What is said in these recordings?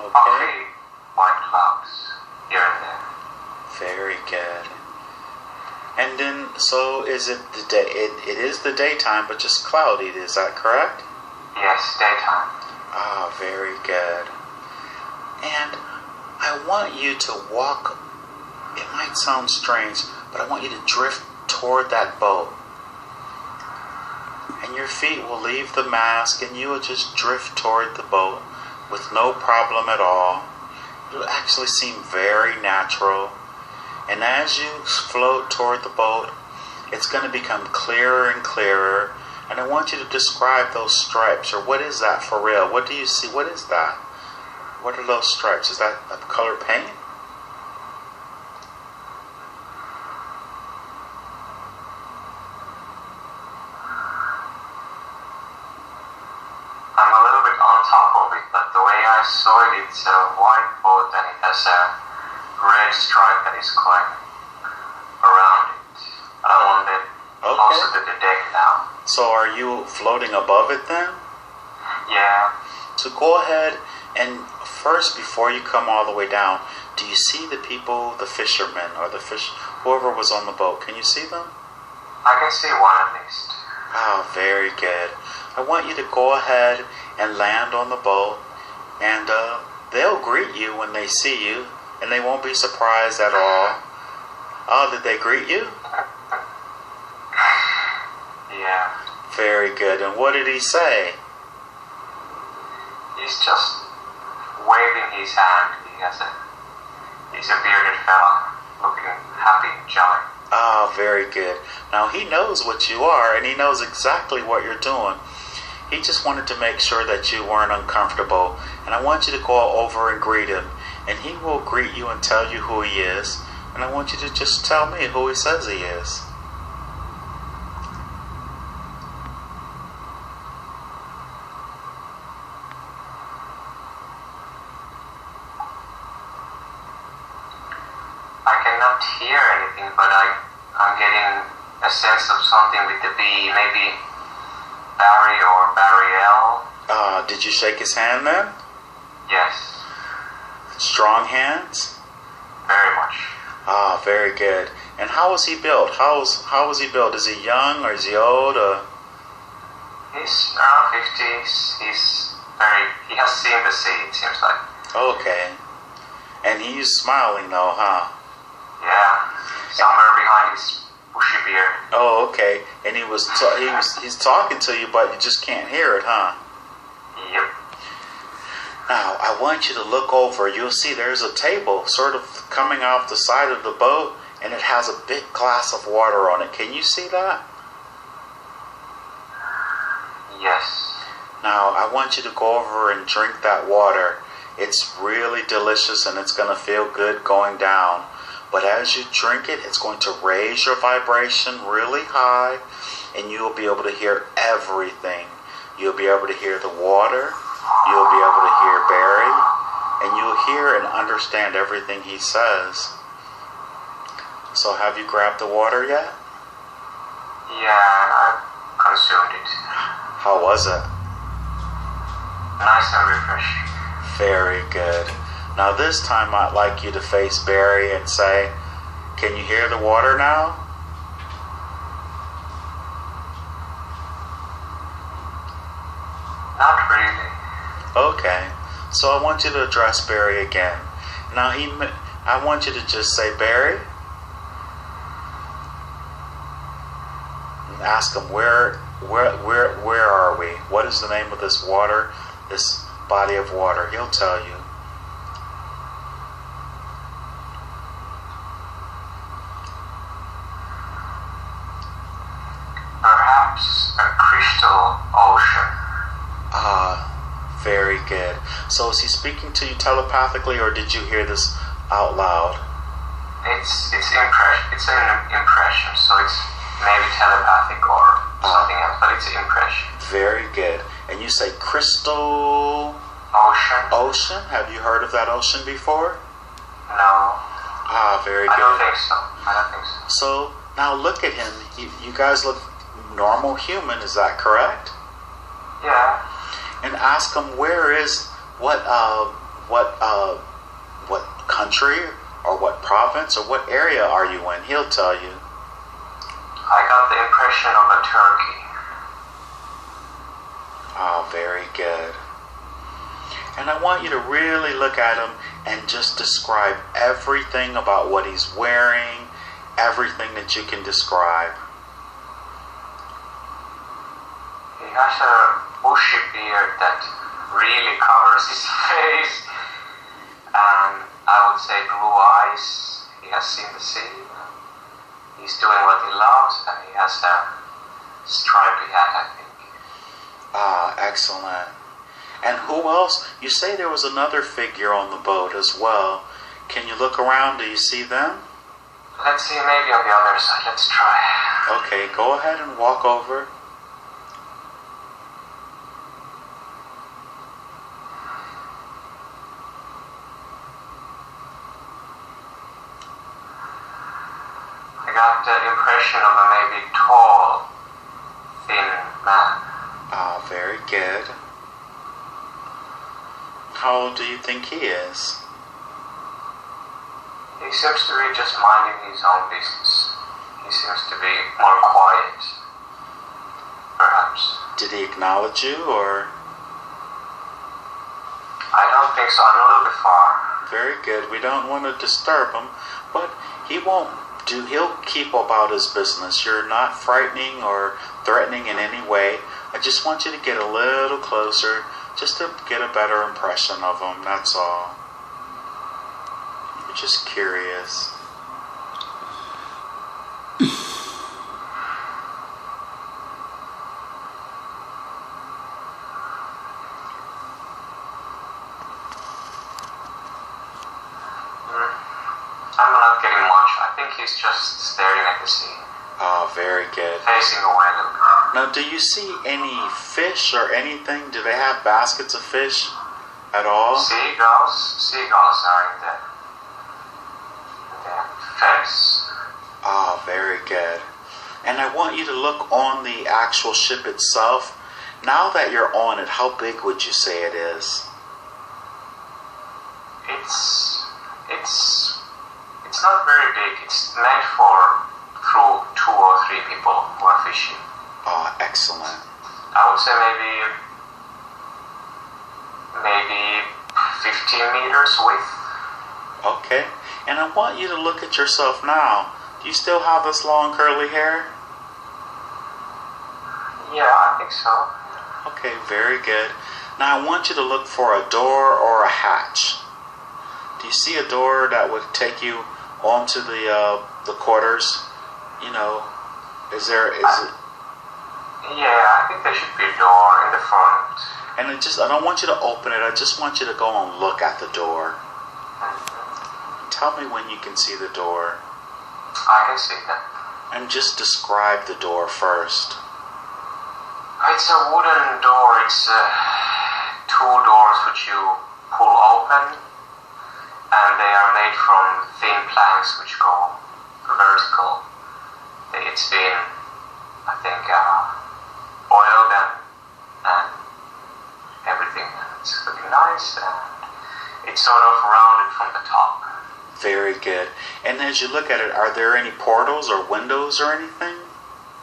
Okay. Puffy white clouds here and there. Very good. And then, so is it the day? It is the daytime, but just cloudy. Is that correct? Yes, daytime. Ah, very good. And I want you to walk. It might sound strange, but I want you to drift toward that boat. And your feet will leave the mast, and you will just drift toward the boat with no problem at all. It will actually seem very natural. And as you float toward the boat, it's going to become clearer and clearer. And I want you to describe those stripes, or what is that for real? What do you see? What is that? What are those stripes? Is that a color paint? I'm a little bit on top of it, but the way I saw it, it's a white boat and it has a red stripe that is going around it. I want it closer to the deck now. So are you floating above it then? Yeah. So go ahead and first, before you come all the way down, do you see the people, the fishermen, or whoever was on the boat? Can you see them? I can see one at least. Oh, very good. I want you to go ahead and land on the boat, and they'll greet you when they see you, and they won't be surprised at all. Oh, did they greet you? Yeah. Very good. And what did he say? He's just waving his hand. He's a bearded fella, looking happy and jolly. Ah, very good. Now he knows what you are, and he knows exactly what you're doing. He just wanted to make sure that you weren't uncomfortable, and I want you to go over and greet him, and he will greet you and tell you who he is, and I want you to just tell me who he says he is. I cannot hear anything, but I'm getting a sense of something with the B, maybe Barry or Barriel. Did you shake his hand then? Yes. Strong hands? Very much. Ah, very good. And how was he built? How was he built? Is he young or is he old? He's around 50s. He has seen the sea, it seems like. Okay. And he's smiling though, huh? Yeah. Somewhere behind his bushy beard. Oh, okay. And he's talking to you, but you just can't hear it, huh? Yep. Now, I want you to look over. You'll see there's a table sort of coming off the side of the boat, and it has a big glass of water on it. Can you see that? Yes. Now, I want you to go over and drink that water. It's really delicious, and it's going to feel good going down. But as you drink it, it's going to raise your vibration really high, and you'll be able to hear everything. You'll be able to hear the water. You'll be able to hear Barry, and you'll hear and understand everything he says. So have you grabbed the water yet? Yeah, I consumed it. How was it? Nice and refreshing. Very good. Now this time I'd like you to face Barry and say, can you hear the water now? Not really. Okay. So I want you to address Barry again. Now I want you to just say, Barry, and ask him where are we? What is the name of this water? This body of water. He'll tell you. Perhaps a crystal ocean. Very good. So is he speaking to you telepathically, or did you hear this out loud? It's an impression, so it's maybe telepathic or something else, but it's an impression. Very good. And you say crystal Ocean? ocean? Have you heard of that ocean before? No. Very good. I don't think so. So now look at him. You guys look normal human, is that correct? Yeah. And ask him what what country or what province or what area are you in? He'll tell you. I got the impression of a turkey. Oh, very good. And I want you to really look at him and just describe everything about what he's wearing, everything that you can describe. He has a bushy beard that really covers his face, and I would say blue eyes. He has seen the sea. He's doing what he loves, and he has a stripy hat, I think. Ah, excellent. And who else? You say there was another figure on the boat as well. Can you look around? Do you see them? Let's see, maybe on the other side. Let's try. Okay, go ahead and walk over. I got the impression of a maybe tall, thin man. Ah, very good. How old do you think he is? He seems to be just minding his own business. He seems to be more quiet, perhaps. Did he acknowledge you, or? I don't think so. I'm a little bit far. Very good. We don't want to disturb him, but he'll keep about his business. You're not frightening or threatening in any way. I just want you to get a little closer, just to get a better impression of him, that's all. I'm just curious. I'm not getting much. I think he's just staring at the sea. Oh, very good. Facing away a little bit. Now, do you see any fish or anything? Do they have baskets of fish at all? Seagulls are in the fence. Oh, very good. And I want you to look on the actual ship itself. Now that you're on it, how big would you say it is? It's not very big. It's meant for 2 or 3 people who are fishing. Oh, excellent. I would say maybe 15 meters width. Okay. And I want you to look at yourself now. Do you still have this long curly hair? Yeah, I think so. Okay, very good. Now I want you to look for a door or a hatch. Do you see a door that would take you onto the quarters? You know, is it? Yeah, I think there should be a door in the front. And I don't want you to open it. I just want you to go and look at the door. Tell me when you can see the door. I can see that. And just describe the door first. It's a wooden door. It's 2 doors which you pull open, and they are made from thin planks which go vertical. It's been, I think, oiled and everything. It's looking nice, and it's sort of rounded from the top. Very good. And as you look at it, are there any portals or windows or anything?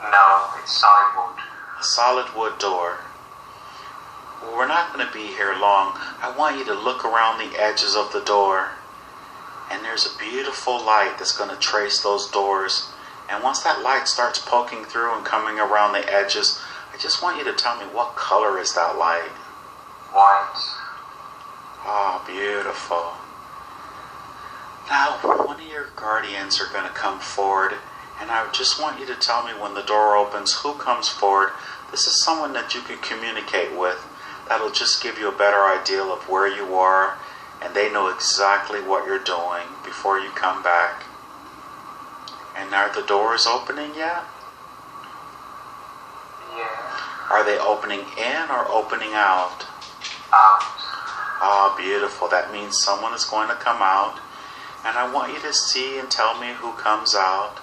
No, it's solid wood. A solid wood door. Well, we're not going to be here long. I want you to look around the edges of the door. And there's a beautiful light that's going to trace those doors. And once that light starts poking through and coming around the edges, I just want you to tell me, what color is that light? White. Oh, beautiful. Now, one of your guardians are going to come forward, and I just want you to tell me when the door opens who comes forward. This is someone that you can communicate with. That'll just give you a better idea of where you are, and they know exactly what you're doing before you come back. And are the doors opening yet? Yeah. Are they opening in or opening out? Out. Ah, beautiful. That means someone is going to come out. And I want you to see and tell me who comes out.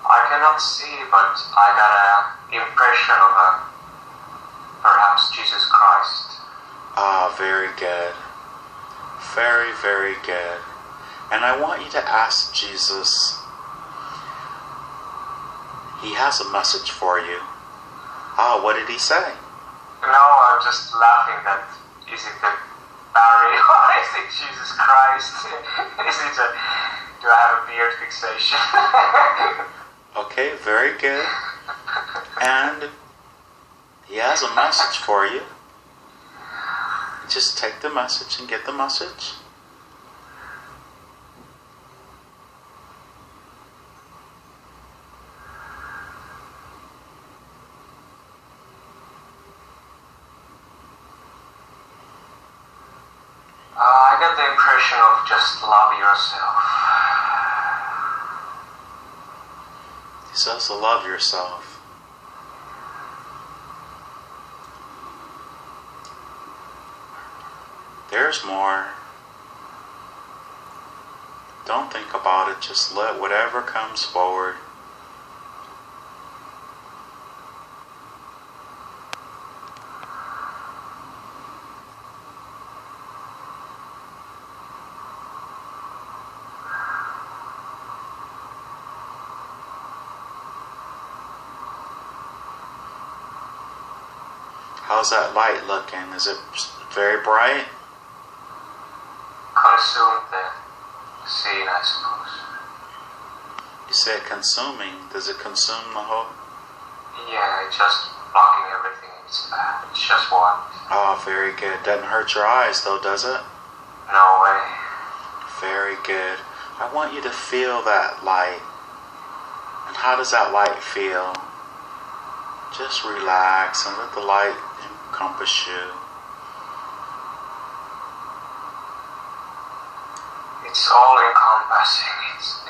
I can cannot see, but I got an impression of perhaps Jesus Christ. Ah, very good. Very, very good. And I want you to ask Jesus. He has a message for you. Ah, what did he say? No, I'm just laughing that is it the Barry or is it Jesus Christ? Do I have a beard fixation? Okay, very good. And he has a message for you. Just take the message and get the message. I get the impression of just love yourself. He says to love yourself. There's more. Don't think about it. Just let whatever comes forward. How's that light looking? Is it very bright? Consume the scene, I suppose. You said consuming. Does it consume the whole? Yeah, it's just blocking everything. It's just one. Oh, very good. Doesn't hurt your eyes though, does it? No way. Very good. I want you to feel that light. And how does that light feel? Just relax and let the light encompass you. It's all encompassing.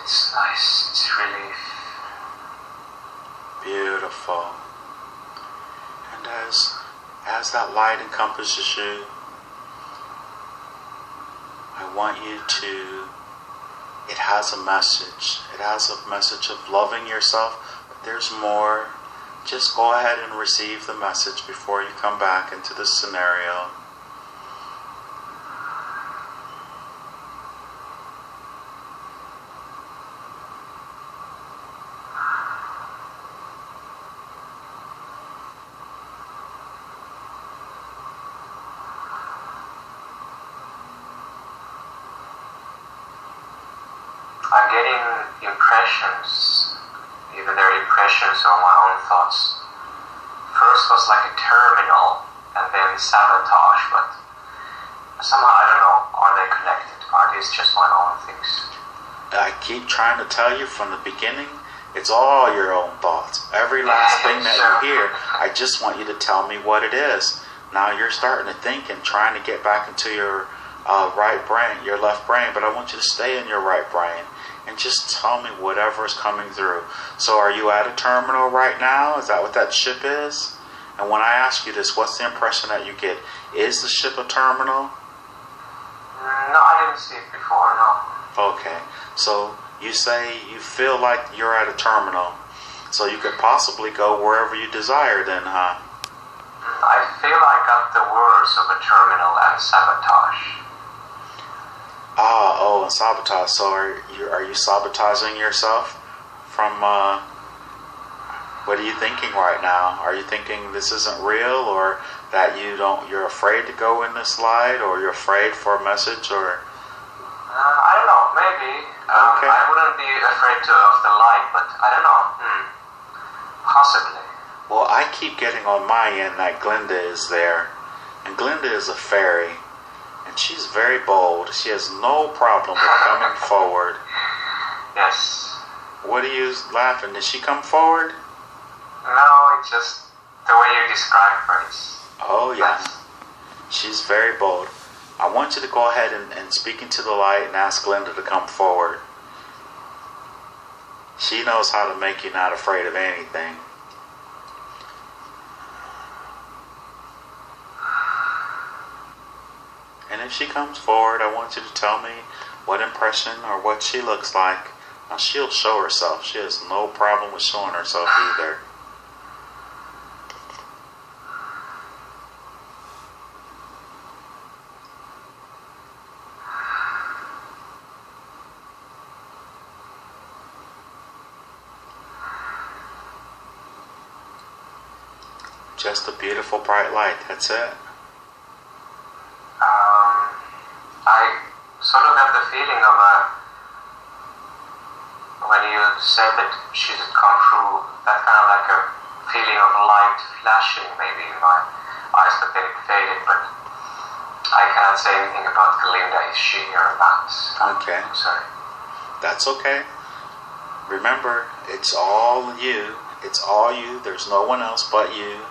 It's nice. It's relief. Beautiful. And as that light encompasses you, I want you to, it has a message. It has a message of loving yourself, but there's more. Just go ahead and receive the message before you come back into the scenario. I'm getting impressions, even there are impressions of my own thoughts. First was like a terminal, and then sabotage, but somehow, I don't know, are they connected? Are these just my own things? I keep trying to tell you from the beginning, it's all your own thoughts. Every last thing that you hear, I just want you to tell me what it is. Now you're starting to think and trying to get back into your right brain, your left brain, but I want you to stay in your right brain and just tell me whatever is coming through. So are you at a terminal right now? Is that what that ship is? And when I ask you this, what's the impression that you get? Is the ship a terminal? No, I didn't see it before, no. Okay, so you say you feel like you're at a terminal, so you could possibly go wherever you desire then, huh? I feel I got the words of a terminal and sabotage. And sabotage. So are you sabotaging yourself from, what are you thinking right now? Are you thinking this isn't real, or that you're afraid to go in this light, or you're afraid for a message, or? I don't know, maybe. Okay. I wouldn't be afraid of the light, but I don't know. Possibly. Well, I keep getting on my end that Glenda is there. And Glenda is a fairy. And she's very bold. She has no problem with coming forward. Yes. What are you laughing? Did she come forward? No, it's just the way you describe her. Oh, yeah. She's very bold. I want you to go ahead and speak into the light and ask Glenda to come forward. She knows how to make you not afraid of anything. And if she comes forward, I want you to tell me what impression or what she looks like. Now she'll show herself. She has no problem with showing herself either. Just a beautiful bright light, that's it. I sort of have the feeling of when you said that she had come through, that kind of like a feeling of light flashing maybe in my eyes, but then it faded. But I cannot say anything about Glinda. Is she or not? Okay. I'm sorry. That's okay. Remember, it's all you. It's all you. There's no one else but you.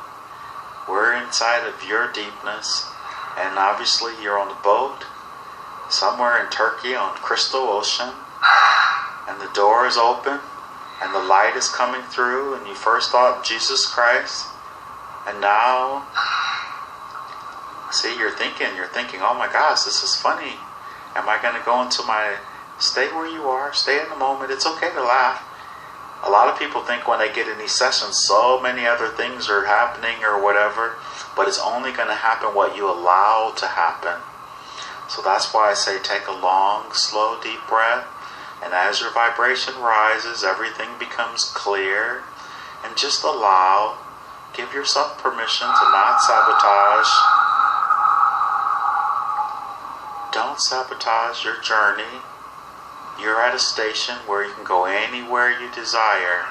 We're inside of your deepness, and obviously you're on a boat somewhere in Turkey on Crystal Ocean, and the door is open, and the light is coming through, and you first thought Jesus Christ, and now, see, you're thinking, oh my gosh, this is funny. Am I going to go into my, stay where you are, stay in the moment. It's okay to laugh. A lot of people think when they get in these sessions, so many other things are happening or whatever, but it's only going to happen what you allow to happen. So that's why I say take a long, slow, deep breath, and as your vibration rises, everything becomes clear, and just allow, give yourself permission to not sabotage. Don't sabotage your journey. You're at a station where you can go anywhere you desire.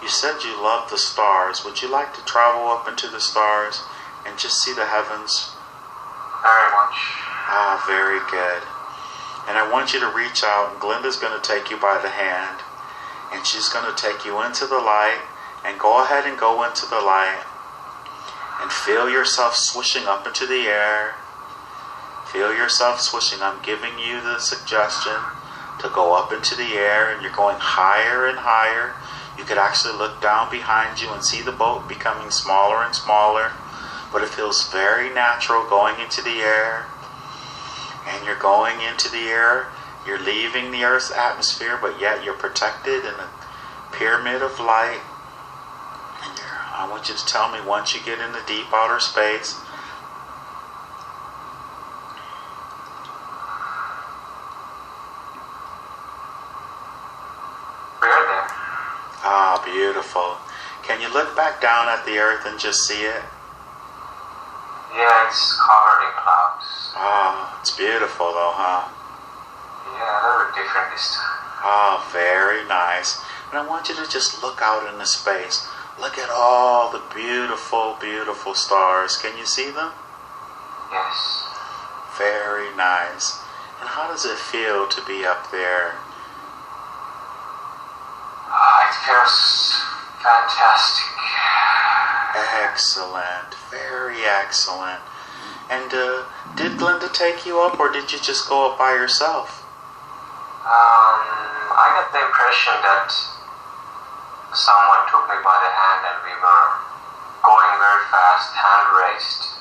You said you love the stars. Would you like to travel up into the stars and just see the heavens? Very much. Ah, very good. And I want you to reach out, and Glinda's going to take you by the hand, and she's going to take you into the light, and go ahead and go into the light, and feel yourself swishing up into the air. Feel yourself swishing. I'm giving you the suggestion to go up into the air, and you're going higher and higher. You could actually look down behind you and see the boat becoming smaller and smaller, but it feels very natural going into the air. And you're going into the air. You're leaving the Earth's atmosphere, but yet you're protected in a pyramid of light. And I want you to tell me once you get into deep outer space, beautiful. Can you look back down at the earth and just see it? Yeah, it's covered in clouds. Oh, it's beautiful though, huh? Yeah, a little bit different this time. Oh, very nice. And I want you to just look out into space. Look at all the beautiful, beautiful stars. Can you see them? Yes. Very nice. And how does it feel to be up there? It feels fantastic. Excellent. Very excellent. And did Glinda take you up, or did you just go up by yourself? I got the impression that someone took me by the hand and we were going very fast, hand raised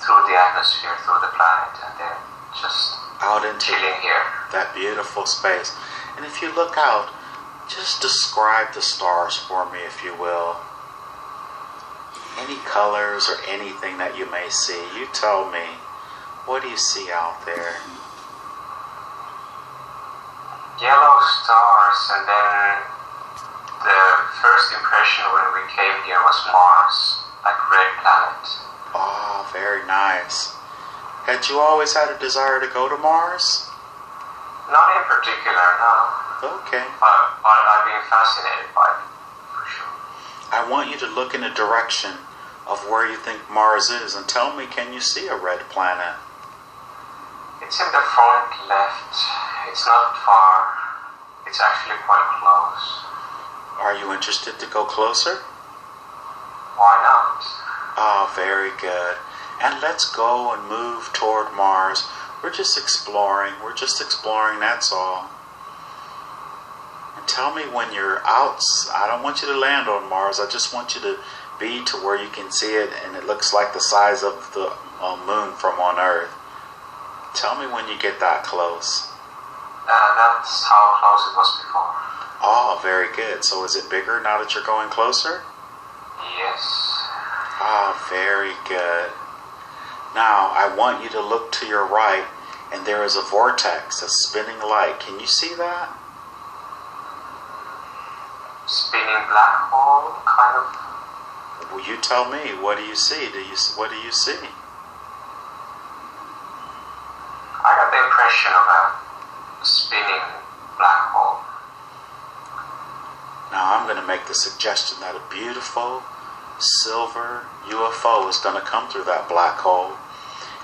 through the atmosphere, through the planet, and then just out into chilling here. That beautiful space. And if you look out, just describe the stars for me, if you will. Any colors or anything that you may see. You tell me. What do you see out there? Yellow stars, and then the first impression when we came here was Mars, like red planet. Oh, very nice. Had you always had a desire to go to Mars? Not in particular, no. Okay. But I've been fascinated by it, for sure. I want you to look in the direction of where you think Mars is, and tell me, can you see a red planet? It's in the front left. It's not far. It's actually quite close. Are you interested to go closer? Why not? Oh, very good. And let's go and move toward Mars. We're just exploring. That's all. And tell me when you're out. I don't want you to land on Mars. I just want you to be to where you can see it and it looks like the size of the moon from on Earth. Tell me when you get that close. That's how close it was before. Oh, very good. So is it bigger now that you're going closer? Yes. Ah, very good. Now, I want you to look to your right, and there is a vortex, a spinning light. Can you see that? Spinning black hole, kind of. Well, you tell me. What do you see? What do you see? I got the impression of a spinning black hole. Now, I'm going to make the suggestion that a beautiful silver UFO is going to come through that black hole,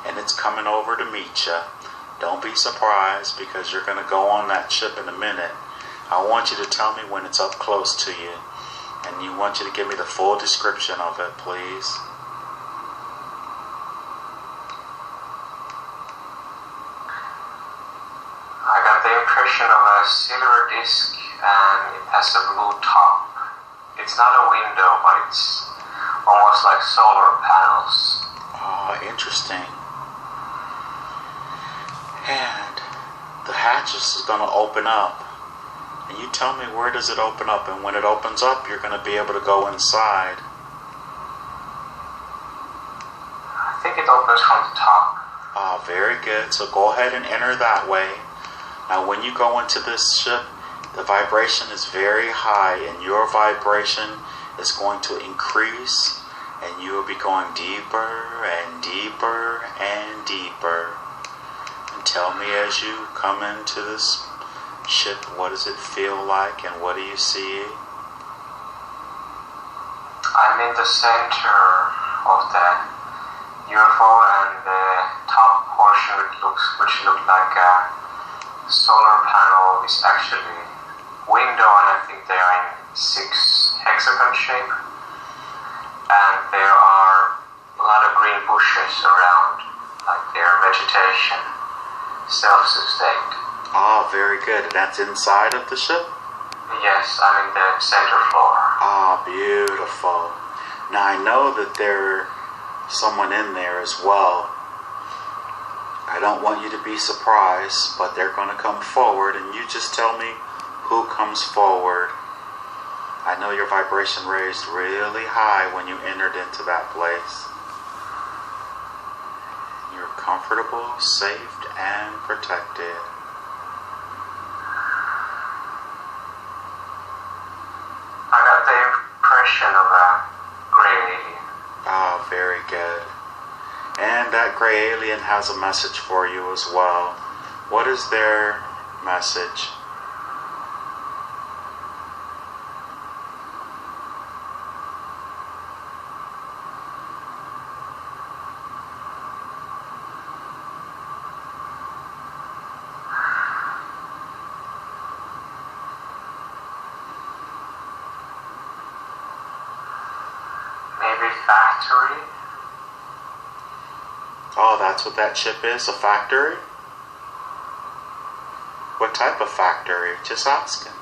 and it's coming over to meet you. Don't be surprised, because you're going to go on that ship in a minute. I want you to tell me when it's up close to you, and you want you to give me the full description of it, please. I got the impression of a silver disc, and it has a blue top. It's not a window, but it's almost like solar panels. Oh, interesting. And the hatches is going to open up. And you tell me, where does it open up? And when it opens up, you're going to be able to go inside. I think it opens from the top. Ah, very good. So go ahead and enter that way. Now, when you go into this ship, the vibration is very high, and your vibration is going to increase, and you will be going deeper and deeper and deeper. And tell me, as you come into this ship, what does it feel like, and what do you see? I'm in the center of the UFO, and the top portion which looked like a solar panel is actually window, and I think they are in 6 hexagon shape, and there are a lot of green bushes around, like their vegetation, self-sustained. Ah, very good. That's inside of the ship? Yes, I'm in the center floor. Ah, beautiful. Now, I know that there's someone in there as well. I don't want you to be surprised, but they're going to come forward, and you just tell me who comes forward. I know your vibration raised really high when you entered into that place. You're comfortable, safe, and protected. I got the impression of a gray alien. Ah, very good. And that gray alien has a message for you as well. What is their message? Maybe factory? Oh, that's what that chip is, a factory? What type of factory? Just asking.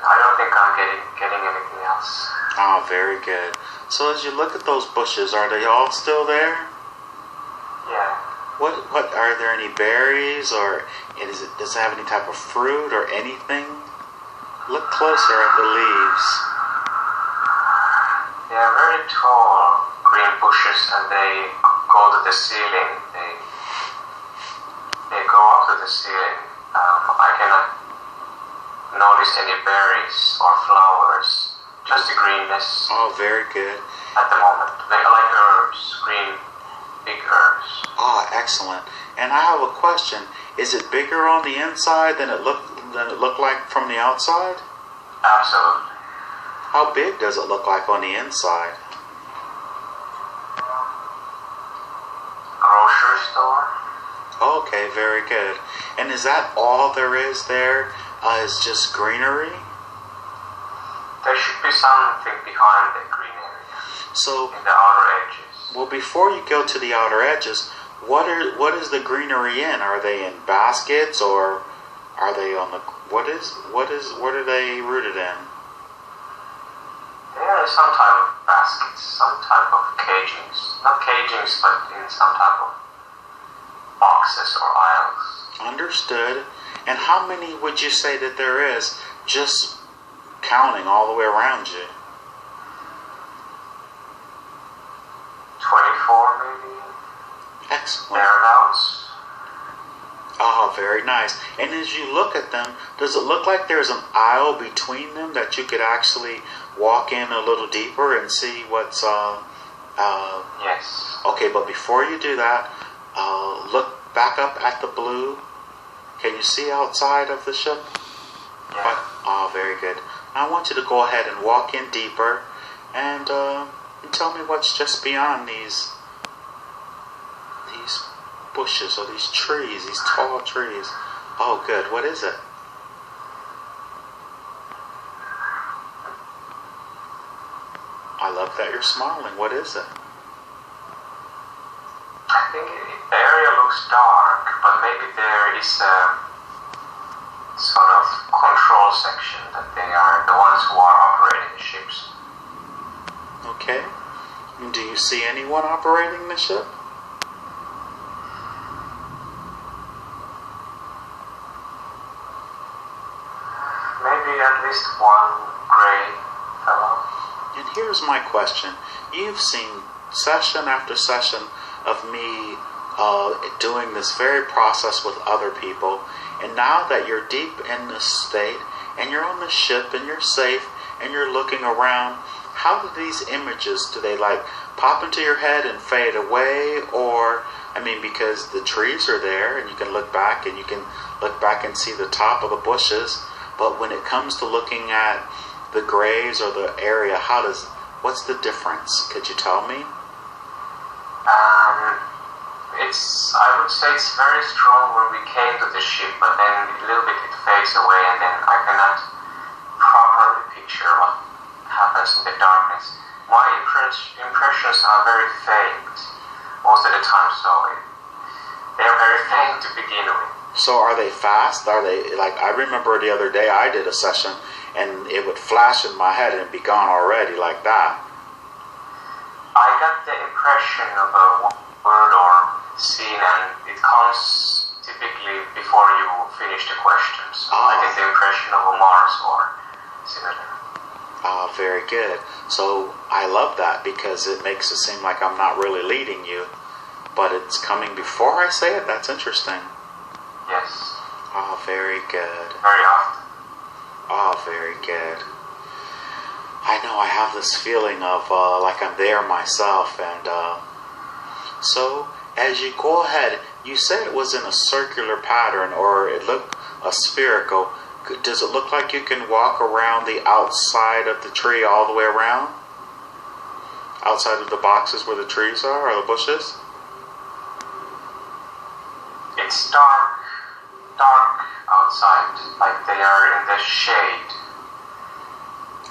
I don't think I'm getting anything else. Oh, very good. So as you look at those bushes, are they all still there? Yeah. What are there any berries, or does it have any type of fruit or anything? Look closer at the leaves. They are very tall green bushes, and they go to the ceiling. They go up to the ceiling. I cannot notice any berries or flowers, just the greenness. Oh, very good. At the moment, they are like herbs, green, big herbs. Oh, excellent. And I have a question. Is it bigger on the inside than it looked like from the outside? Absolutely. How big does it look like on the inside? Grocery store. Okay, very good. And is that all there is there? Is just greenery? be something behind the green area. So in the outer edges. Well, before you go to the outer edges, what is the greenery in? Are they in baskets or are they on the what are they rooted in? They are some type of baskets, some type of cagings. Not cagings, but in some type of boxes or aisles. Understood. And how many would you say that there is, just counting all the way around you? 24 maybe. Excellent. Thereabouts. Oh, very nice. And as you look at them, does it look like there's an aisle between them that you could actually walk in a little deeper and see what's Yes. Okay, but before you do that, look back up at the blue. Can you see outside of the ship? Yeah. Oh, very good. I want you to go ahead and walk in deeper and tell me what's just beyond these bushes or these trees, these tall trees. Oh, good. What is it? I love that you're smiling. What is it? I think the area looks dark, but maybe there is a sort of control section that they are the ones who are operating the ships. Okay. And do you see anyone operating the ship? Maybe at least one gray fellow. And here's my question. You've seen session after session of me doing this very process with other people, and now that you're deep in this state and you're on the ship and you're safe and you're looking around, how do these images, do they like pop into your head and fade away? Or, I mean, because the trees are there and you can look back and and see the top of the bushes, but when it comes to looking at the graves or the area, what's the difference? Could you tell me? I would say it's very strong when we came to the ship, but then a little bit it fades away, and then I cannot properly picture what happens in the darkness. My impressions are very faint most of the time, so they're very faint to begin with. So are they fast? Are they, like, I remember the other day I did a session and it would flash in my head and be gone already like that. I got the impression of a word or scene, and it comes typically before you finish the questions. I get the impression of a Mars or similar. Very good. So I love that because it makes it seem like I'm not really leading you, but it's coming before I say it. That's interesting. Yes. Oh, very good. Very often. Oh, very good. I know I have this feeling of like I'm there myself, and so as you go ahead, you said it was in a circular pattern, or it looked spherical. Does it look like you can walk around the outside of the tree all the way around? Outside of the boxes where the trees are, or the bushes? It's dark outside, like they are in the shade.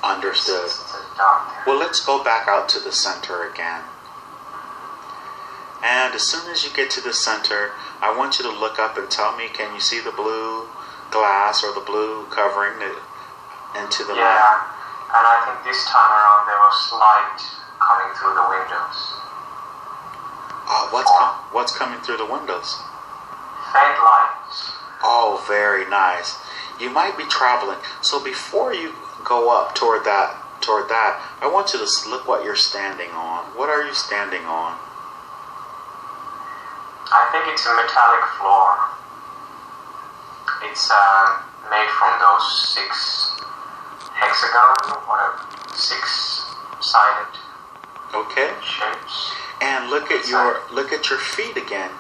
Understood. It's dark there. Well, let's go back out to the center again. And as soon as you get to the center, I want you to look up and tell me, can you see the blue glass or the blue covering into the Yeah, and I think this time around there was light coming through the windows. What's coming through the windows? Faint lights. Oh, very nice. You might be traveling. So before you go up toward that, I want you to look what you're standing on. What are you standing on? I think it's a metallic floor. It's made from those 6 hexagon, whatever, 6-sided Okay. shapes. And look at your feet again.